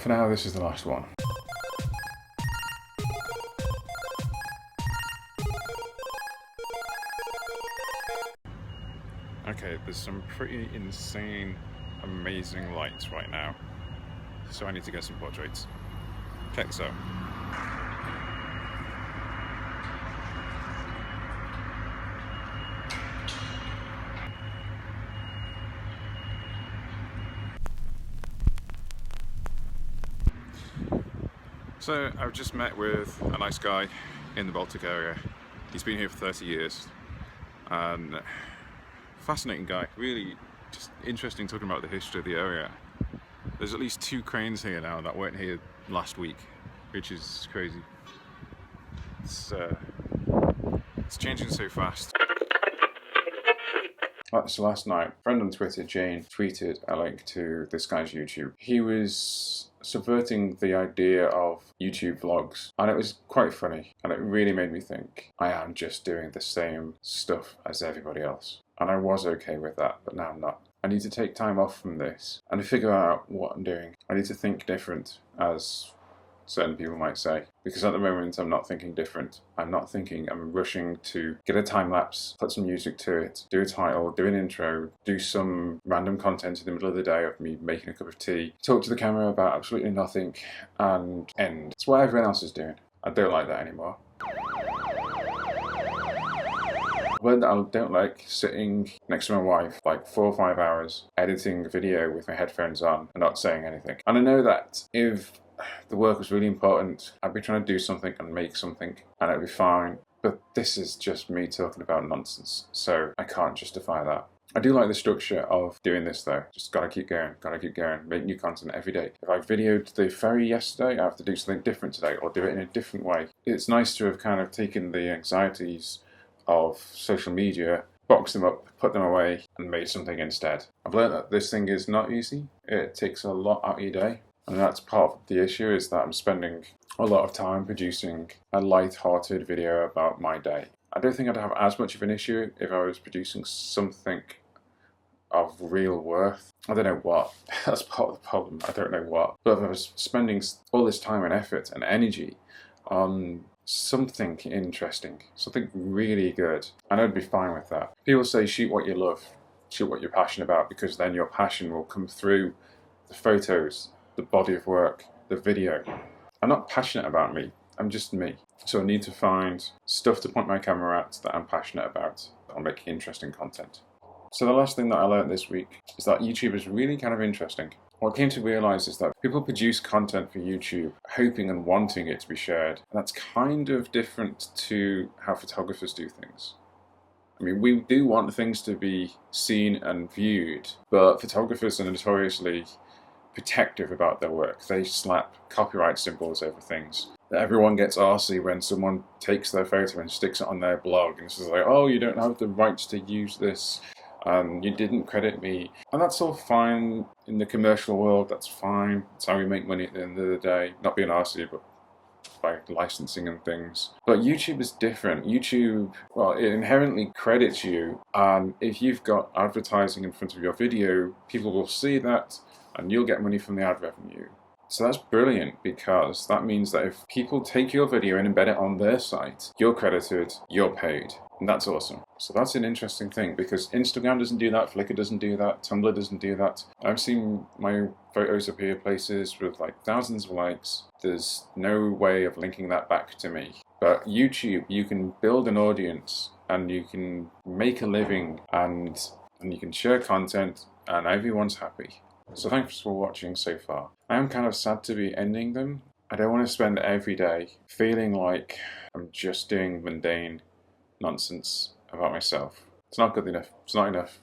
for now, this is the last one. Okay, there's some pretty insane, amazing lights right now, so I need to get some portraits. Check this out. So I've just met with a nice guy in the Baltic area. He's been here for 30 years. And fascinating guy, really just interesting talking about the history of the area. There's at least 2 cranes here now that weren't here last week, which is crazy. It's changing so fast. So last night, a friend on Twitter, Jane, tweeted a link to this guy's YouTube. He was subverting the idea of YouTube vlogs, and it was quite funny, and it really made me think, I am just doing the same stuff as everybody else. And I was okay with that, but now I'm not. I need to take time off from this and figure out what I'm doing. I need to think different, as certain people might say, because at the moment I'm not thinking different. I'm rushing to get a time lapse, put some music to it, do a title, do an intro, do some random content in the middle of the day of me making a cup of tea, talk to the camera about absolutely nothing, and end. It's what everyone else is doing. I don't like that anymore. I've learned that I don't like sitting next to my wife like 4 or 5 hours editing a video with my headphones on and not saying anything. And I know that if the work was really important, I'd be trying to do something and make something and it'd be fine. But this is just me talking about nonsense, so I can't justify that. I do like the structure of doing this though. Just gotta keep going, make new content every day. If I videoed the ferry yesterday, I have to do something different today or do it in a different way. It's nice to have kind of taken the anxieties of social media, boxed them up, put them away and made something instead. I've learned that this thing is not easy. It takes a lot out of your day. And that's part of the issue, is that I'm spending a lot of time producing a light-hearted video about my day. I don't think I'd have as much of an issue if I was producing something of real worth. I don't know what. That's part of the problem. I don't know what. But if I was spending all this time and effort and energy on something interesting, something really good, and I'd be fine with that. People say shoot what you love, shoot what you're passionate about, because then your passion will come through the photos, the body of work, the video. I'm not passionate about me, I'm just me. So I need to find stuff to point my camera at that I'm passionate about, that'll make interesting content. So the last thing that I learned this week is that YouTube is really kind of interesting. What I came to realise is that people produce content for YouTube hoping and wanting it to be shared. And that's kind of different to how photographers do things. I mean, we do want things to be seen and viewed, but photographers are notoriously protective about their work. They slap copyright symbols over things. Everyone gets arsey when someone takes their photo and sticks it on their blog and says like, oh, you don't have the rights to use this, you didn't credit me. And that's all fine in the commercial world, that's fine. It's how we make money at the end of the day. Not being arsey, but by licensing and things. But YouTube is different. YouTube, well, it inherently credits you, and if you've got advertising in front of your video, people will see that and you'll get money from the ad revenue. So that's brilliant, because that means that if people take your video and embed it on their site, you're credited, you're paid, and that's awesome. So that's an interesting thing, because Instagram doesn't do that, Flickr doesn't do that, Tumblr doesn't do that. I've seen my photos appear places with like thousands of likes. There's no way of linking that back to me. But YouTube, you can build an audience and you can make a living and you can share content and everyone's happy. So thanks for watching so far. I am kind of sad to be ending them. I don't want to spend every day feeling like I'm just doing mundane nonsense about myself. It's not good enough. It's not enough.